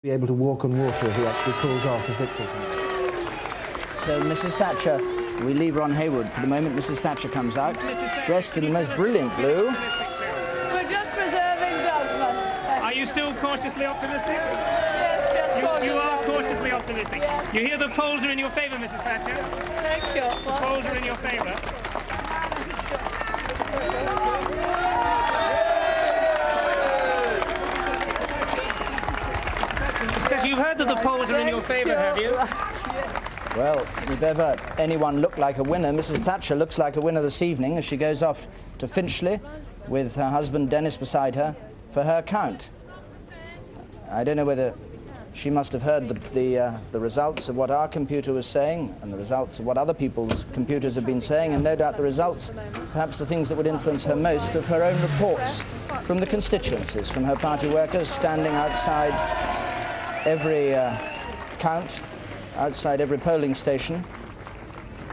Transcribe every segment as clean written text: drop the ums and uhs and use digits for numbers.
Be able to walk on water if he actually pulls off a victory. So Mrs. Thatcher, we leave Ron Hayward for the moment. Mrs. Thatcher comes out, dressed in the most brilliant blue. We're just reserving judgment. Are you still cautiously optimistic? Yes, just cautiously. You are cautiously optimistic. Yeah. You hear the polls are in your favour, Mrs. Thatcher. Thank you. The polls are in your favour. You've heard that the polls are in your favour, have you? Well, if ever anyone looked like a winner, Mrs. Thatcher looks like a winner this evening as she goes off to Finchley with her husband Dennis beside her for her count. I don't know whether she must have heard the results of what our computer was saying and the results of what other people's computers have been saying, and no doubt the results, perhaps the things that would influence her most, of her own reports from the constituencies, from her party workers standing outside every count, outside every polling station,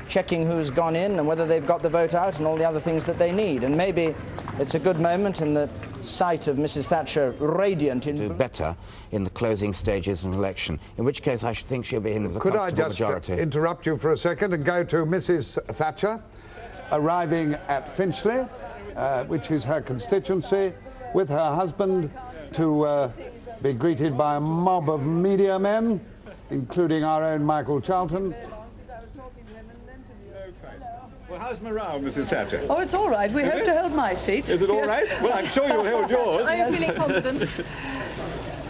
checking who's gone in and whether they've got the vote out and all the other things that they need. And maybe it's a good moment in the sight of Mrs. Thatcher radiant in... Do better in the closing stages of an election, in which case I should think she'll be in with a comfortable majority. Could I just interrupt you for a second and go to Mrs. Thatcher, arriving at Finchley, which is her constituency, with her husband to be greeted by a mob of media men, including our own Michael Charlton. Well, how's morale, Mrs. Thatcher? Oh, it's all right. We hope to hold my seat. Is it all right? Well, I'm sure you'll hold yours. I am feeling confident.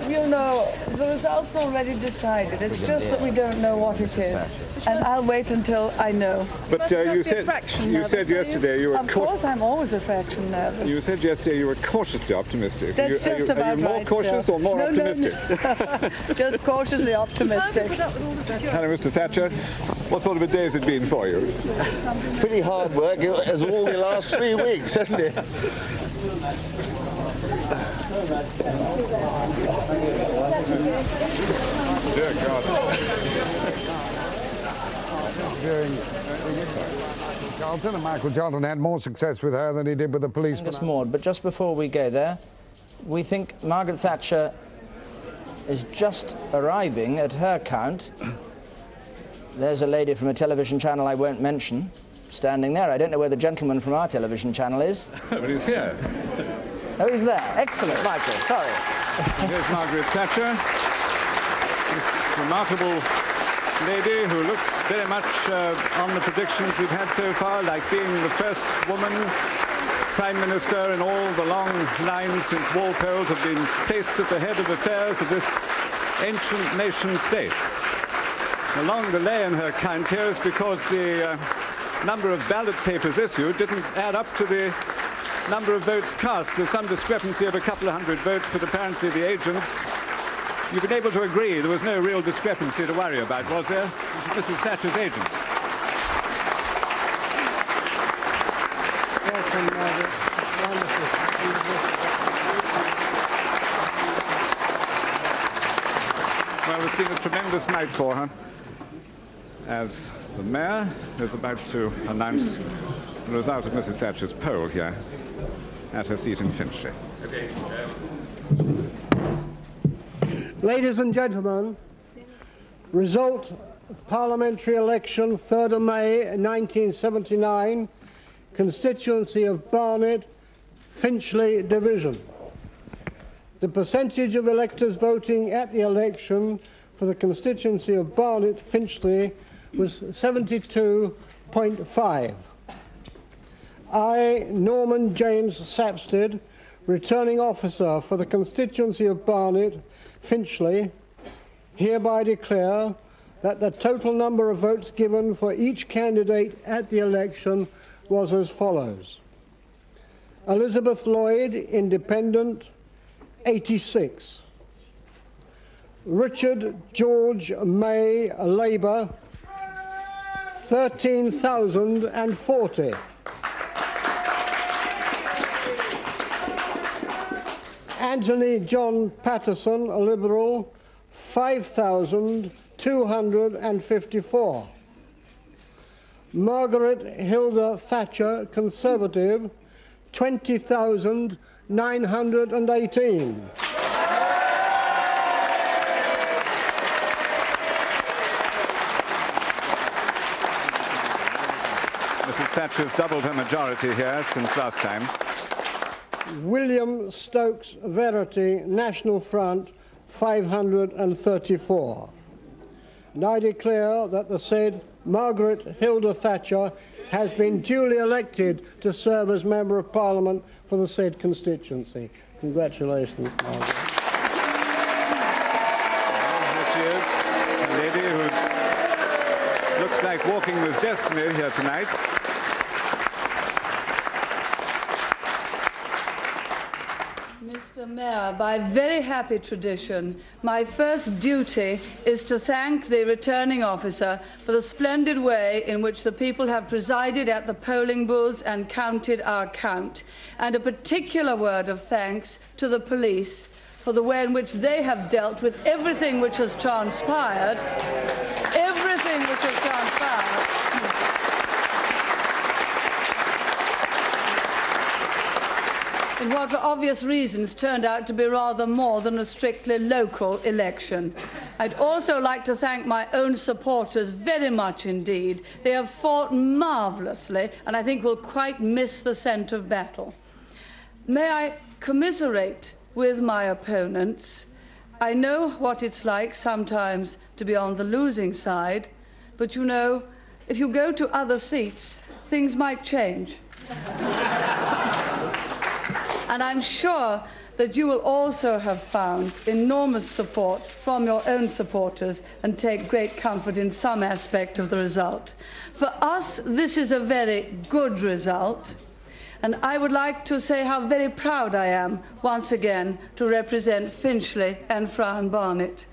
You know, the result's already decided. It's just that we don't know what it is. And I'll wait until I know. But you said yesterday you were... Of course, I'm always a fraction nervous. You said yesterday you were cautiously optimistic. That's just about right, Are you more cautious or more optimistic? No. Just cautiously optimistic. Hello, Mr. Thatcher. What sort of a day has it been for you? Pretty hard work, as all the last 3 weeks, hasn't it? Dear God. Charlton, and Michael Charlton had more success with her than he did with the policeman. But just before we go there, we think Margaret Thatcher is just arriving at her count. There's a lady from a television channel I won't mention standing there. I don't know where the gentleman from our television channel is. But he's here. Oh, he's there. Excellent, Michael. Sorry. Here's Margaret Thatcher, this remarkable lady who looks very much on the predictions we've had so far, like being the first woman Prime Minister in all the long lines since Walpole to have been placed at the head of affairs of this ancient nation state. The long delay in her count here is because the number of ballot papers issued didn't add up to the number of votes cast. There's some discrepancy of a couple of hundred votes, but apparently the agents, you've been able to agree there was no real discrepancy to worry about, was there? This is Mrs. Thatcher's agent. Well, it's been a tremendous night for her, as the Mayor is about to announce the result of Mrs. Thatcher's poll here at her seat in Finchley. Ladies and gentlemen, result of parliamentary election 3rd of May 1979, constituency of Barnet, Finchley division. The percentage of electors voting at the election for the constituency of Barnet, Finchley was 72.5. I, Norman James Sapstead, returning officer for the constituency of Barnet, Finchley, hereby declare that the total number of votes given for each candidate at the election was as follows. Elizabeth Lloyd, Independent, 86. Richard George May, Labour, 13,040. Anthony John Patterson, a Liberal, 5,254. Margaret Hilda Thatcher, Conservative, 20,918. Thatcher's doubled her majority here since last time. William Stokes Verity, National Front, 534. And I declare that the said Margaret Hilda Thatcher has been duly elected to serve as Member of Parliament for the said constituency. Congratulations, Margaret. Here she is, a lady who looks like walking with destiny here tonight. Mr. Mayor, by very happy tradition, my first duty is to thank the returning officer for the splendid way in which the people have presided at the polling booths and counted our count, and a particular word of thanks to the police for the way in which they have dealt with everything which has transpired, in what, for obvious reasons, turned out to be rather more than a strictly local election. I'd also like to thank my own supporters very much indeed. They have fought marvellously, and I think will quite miss the scent of battle. May I commiserate with my opponents? I know what it's like sometimes to be on the losing side, but you know, if you go to other seats, things might change. And I'm sure that you will also have found enormous support from your own supporters and take great comfort in some aspect of the result. For us, this is a very good result, and I would like to say how very proud I am, once again, to represent Finchley and Fran Barnett.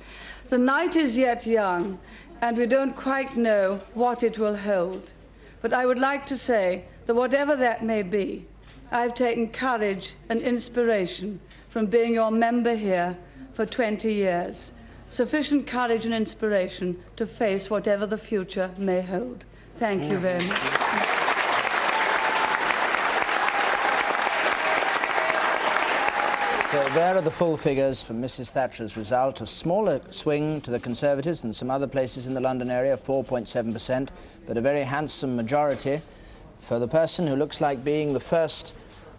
The night is yet young, and we don't quite know what it will hold. But I would like to say that whatever that may be, I've taken courage and inspiration from being your member here for 20 years. Sufficient courage and inspiration to face whatever the future may hold. Thank you very much. So there are the full figures for Mrs. Thatcher's result. A smaller swing to the Conservatives than some other places in the London area, 4.7%, but a very handsome majority for the person who looks like being the first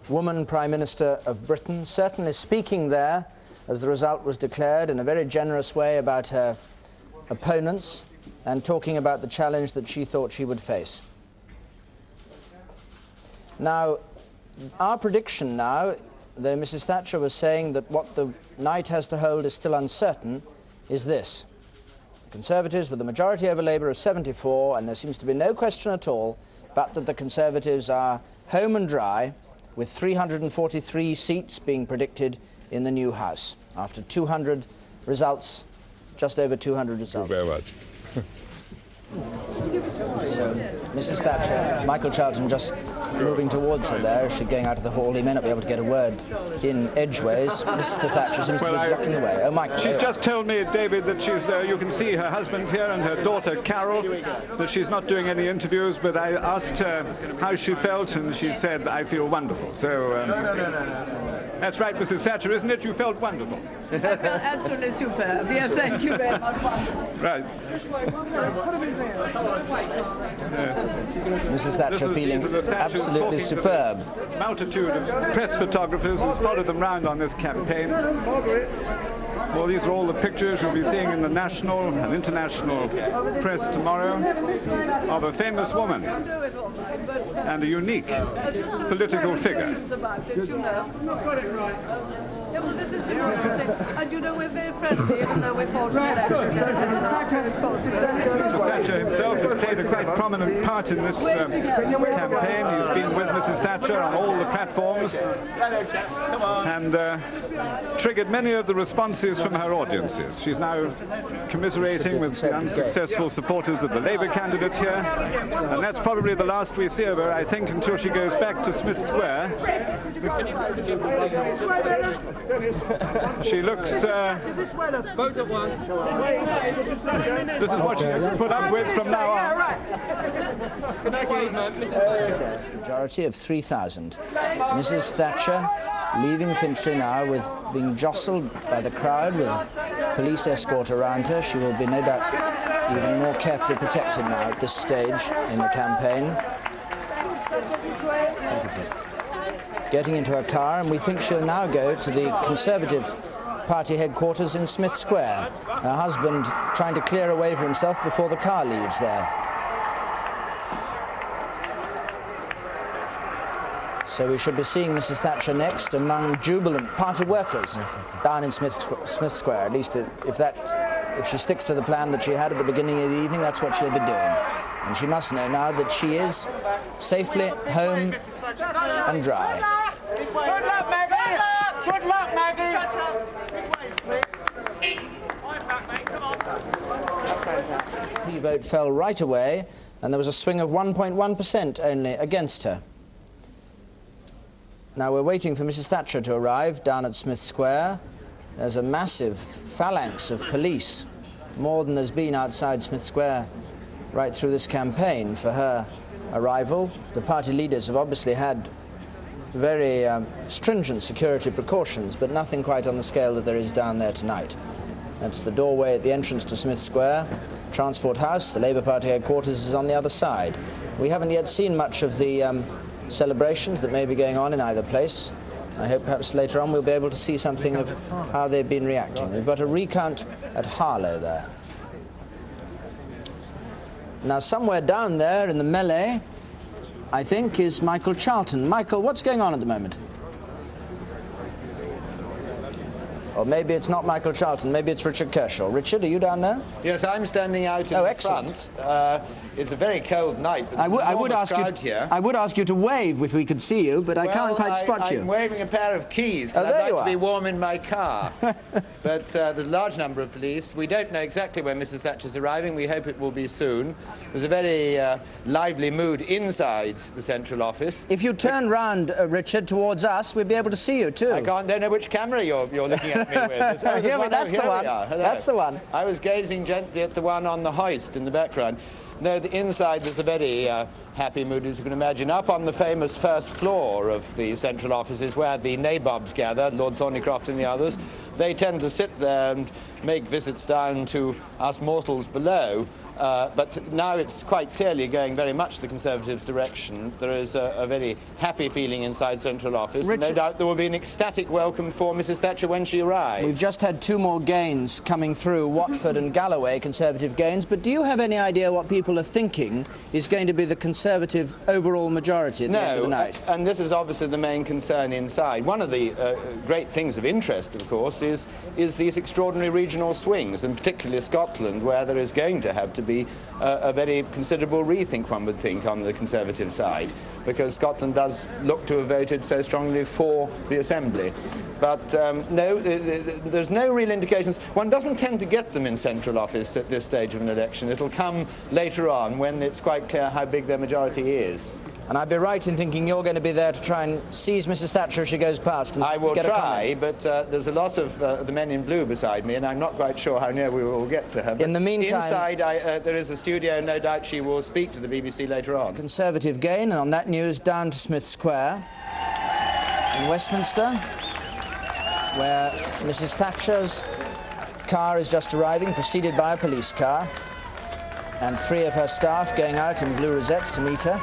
woman Prime Minister of Britain, certainly speaking there, as the result was declared, in a very generous way about her opponents and talking about the challenge that she thought she would face. Now, our prediction now, though Mrs. Thatcher was saying that what the night has to hold is still uncertain, is this. The Conservatives with a majority over Labour of 74, and there seems to be no question at all but that the Conservatives are home and dry, with 343 seats being predicted in the new House, after 200 results, just over 200 results. Thank you very much. So, Mrs. Thatcher, Michael Charlton just moving towards her there. Is she going out of the hall? He may not be able to get a word in edgeways. Mr. Thatcher seems to be blocking the way. Oh, Michael. She's just told me, David, that she's, you can see her husband here and her daughter, Carol, that she's not doing any interviews, but I asked her how she felt, and she said, I feel wonderful. So, that's right, Mrs. Thatcher, isn't it? You felt wonderful. I felt absolutely superb. Yes, thank you very much. Right. Mrs. Thatcher feeling absolutely superb. Multitude of press photographers who followed them round on this campaign. Well, these are all the pictures you'll be seeing in the national and international press tomorrow of a famous woman and a unique political figure. This is democracy, and you know we're very friendly, even though we fought an election. Mr. Thatcher himself has played a quite prominent part in this campaign. He's been with Mrs. Thatcher on all the platforms and triggered many of the responses from her audiences. She's now commiserating with the unsuccessful supporters of the Labour candidate here, and that's probably the last we see of her, I think, until she goes back to Smith Square. She looks... this is what she has to put up with from now on. Majority of 3,000. Mrs. Thatcher leaving Finchley now with being jostled by the crowd with police escort around her. She will be no doubt even more carefully protected now at this stage in the campaign. getting into her car, and we think she'll now go to the Conservative Party headquarters in Smith Square. Her husband trying to clear a way for himself before the car leaves there. So we should be seeing Mrs. Thatcher next among jubilant party workers down in Smith Square. At least if she sticks to the plan that she had at the beginning of the evening, that's what she'll be doing. And she must know now that she is safely home and dry. Good luck, Maggie! Good luck, Maggie! The vote fell right away, and there was a swing of 1.1% only against her. Now we're waiting for Mrs. Thatcher to arrive down at Smith Square. There's a massive phalanx of police, more than there's been outside Smith Square right through this campaign for her arrival. The party leaders have obviously had very stringent security precautions, but nothing quite on the scale that there is down there tonight. That's the doorway at the entrance to Smith Square. Transport House, the Labour Party headquarters, is on the other side. We haven't yet seen much of the celebrations that may be going on in either place. I hope perhaps later on we'll be able to see something of how they've been reacting. We've got a recount at Harlow there. Now somewhere down there in the melee, I think, is Michael Charlton. Michael, what's going on at the moment? Or maybe it's not Michael Charlton, maybe it's Richard Kershaw. Richard, are you down there? Yes, I'm standing out in the front. It's a very cold night, but I would ask you to wave if we could see you, but I can't quite spot you. I'm waving a pair of keys, because I'd like to be warm in my car. But there's a large number of police. We don't know exactly when Mrs. Thatcher's arriving. We hope it will be soon. There's a very lively mood inside the central office. If you turn round, Richard, towards us, we'll be able to see you too. I don't know which camera you're looking at me with. That's the one. That's the one. I was gazing gently at the one on the hoist in the background. No, the inside there's a very happy mood, as you can imagine. Up on the famous first floor of the central offices, where the nabobs gather, Lord Thornycroft and the others, they tend to sit there and make visits down to us mortals below. But now it's quite clearly going very much the Conservatives' direction. There is a very happy feeling inside Central Office. And no doubt there will be an ecstatic welcome for Mrs. Thatcher when she arrives. We've just had two more gains coming through, Watford and Galloway, Conservative gains. But do you have any idea what people are thinking is going to be the Conservative overall majority at the end of the night? And this is obviously the main concern inside. One of the great things of interest, of course, is these extraordinary regional swings, and particularly Scotland, where there is going to have to be a very considerable rethink, one would think, on the Conservative side, because Scotland does look to have voted so strongly for the Assembly. But no, there's no real indications. One doesn't tend to get them in Central Office at this stage of an election. It'll come later on when it's quite clear how big their majority is. And I'd be right in thinking you're going to be there to try and seize Mrs. Thatcher as she goes past and I will get try, a comment. but there's a lot of the men in blue beside me, and I'm not quite sure how near we will get to her. But in the meantime, inside there is a studio, no doubt she will speak to the BBC later on. Conservative gain, and on that news, down to Smith Square in Westminster, where Mrs. Thatcher's car is just arriving, preceded by a police car, and three of her staff going out in blue rosettes to meet her.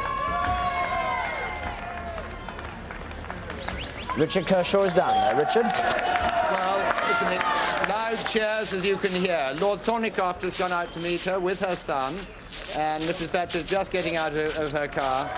Richard Kershaw is down there. Richard? Well, isn't it loud cheers, as you can hear. Lord Thornycroft has gone out to meet her with her son, and Mrs. Thatcher's just getting out of her car.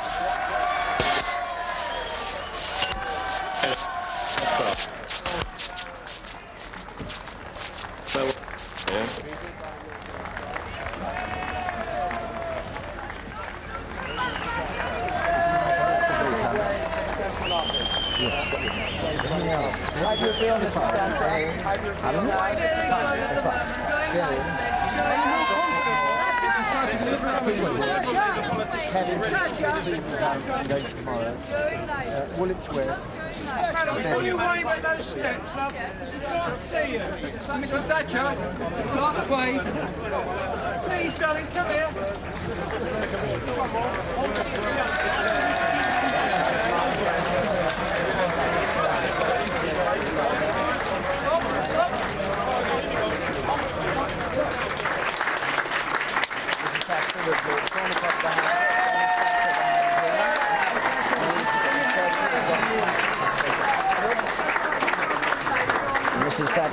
Woolwich West. Will you wave at those steps, love? She can't see you. Mrs. Thatcher, last wave. Please, darling, come here.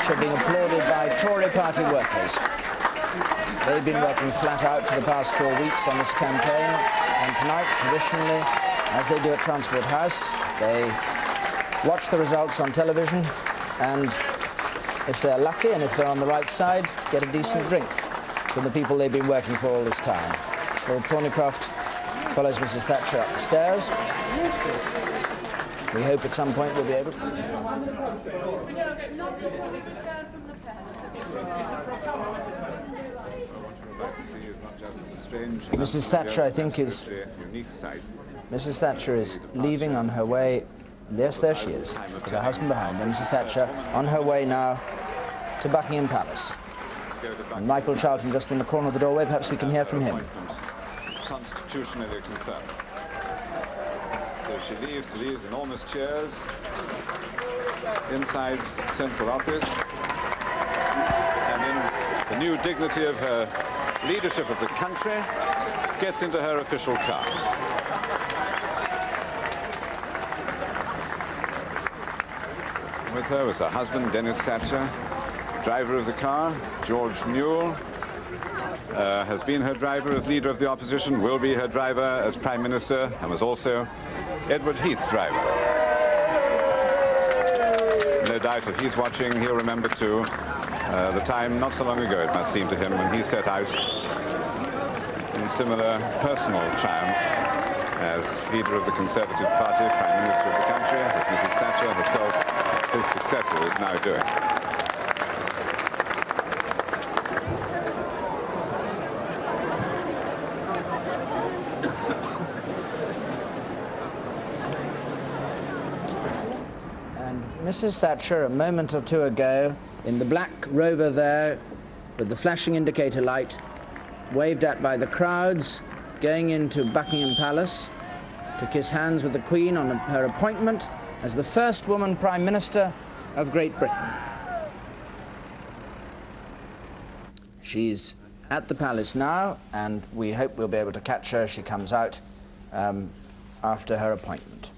Thatcher being applauded by Tory party workers. They've been working flat out for the past 4 weeks on this campaign, and tonight, traditionally, as they do at Transport House, they watch the results on television, and if they're lucky and if they're on the right side, get a decent drink from the people they've been working for all this time. Lord Thornycroft follows Mrs. Thatcher up the stairs. We hope at some point we'll be able to. Mrs. Thatcher, I think, is... Mrs. Thatcher is leaving on her way... Yes, there she is, with her husband behind her. Mrs. Thatcher on her way now to Buckingham Palace. And Michael Charlton just in the corner of the doorway. Perhaps we can hear from him. Constitutionally confirmed. So she leaves to these enormous chairs inside Central Office, and in the new dignity of her leadership of the country, gets into her official car. With her was her husband, Dennis Thatcher, driver of the car. George Newell has been her driver as leader of the opposition, will be her driver as Prime Minister, and was also Edward Heath's driver. No doubt if he's watching, he'll remember too the time not so long ago, it must seem to him, when he set out in similar personal triumph as leader of the Conservative Party, Prime Minister of the country, as Mrs. Thatcher herself, his successor, is now doing. And Mrs. Thatcher, a moment or two ago, in the black rover there, with the flashing indicator light, waved at by the crowds, going into Buckingham Palace to kiss hands with the Queen on her appointment as the first woman Prime Minister of Great Britain. She's at the palace now, and we hope we'll be able to catch her as she comes out after her appointment.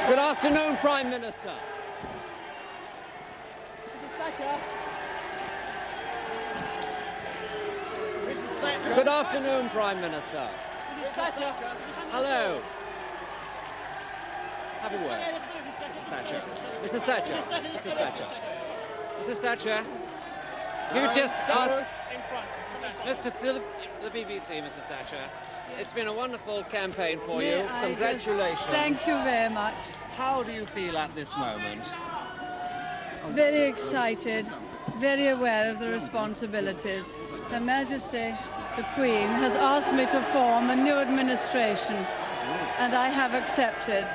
Good afternoon, Prime Minister. Good afternoon, Prime Minister. Hello. Have a word. Mrs. Thatcher. Mrs. Thatcher. Mrs. Thatcher. Mrs. Thatcher. If you just ask... Mr. Philip, the BBC, Mrs. Thatcher. It's been a wonderful campaign for you. Congratulations. Thank you very much. How do you feel at this moment? Very excited, very aware of the responsibilities. Her Majesty, the Queen, has asked me to form a new administration, and I have accepted.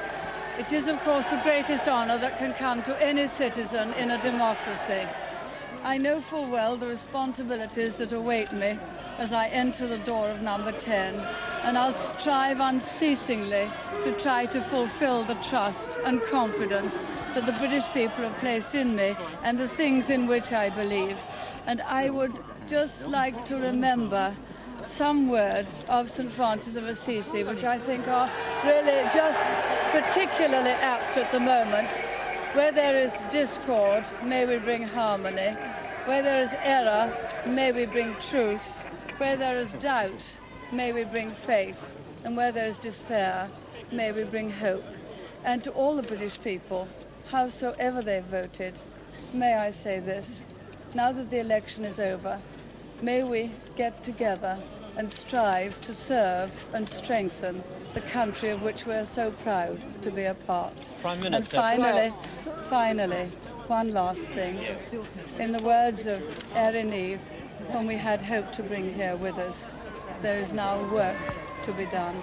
It is, of course, the greatest honor that can come to any citizen in a democracy. I know full well the responsibilities that await me as I enter the door of number 10, and I'll strive unceasingly to try to fulfill the trust and confidence that the British people have placed in me and the things in which I believe. And I would just like to remember some words of St. Francis of Assisi, which I think are really just particularly apt at the moment. Where there is discord, may we bring harmony. Where there is error, may we bring truth. Where there is doubt, may we bring faith. And where there is despair, may we bring hope. And to all the British people, howsoever they voted, may I say this: now that the election is over, may we get together and strive to serve and strengthen the country of which we are so proud to be a part. Prime Minister. And finally, one last thing. In the words of Erin Eve, whom we had hoped to bring here with us, there is now work to be done.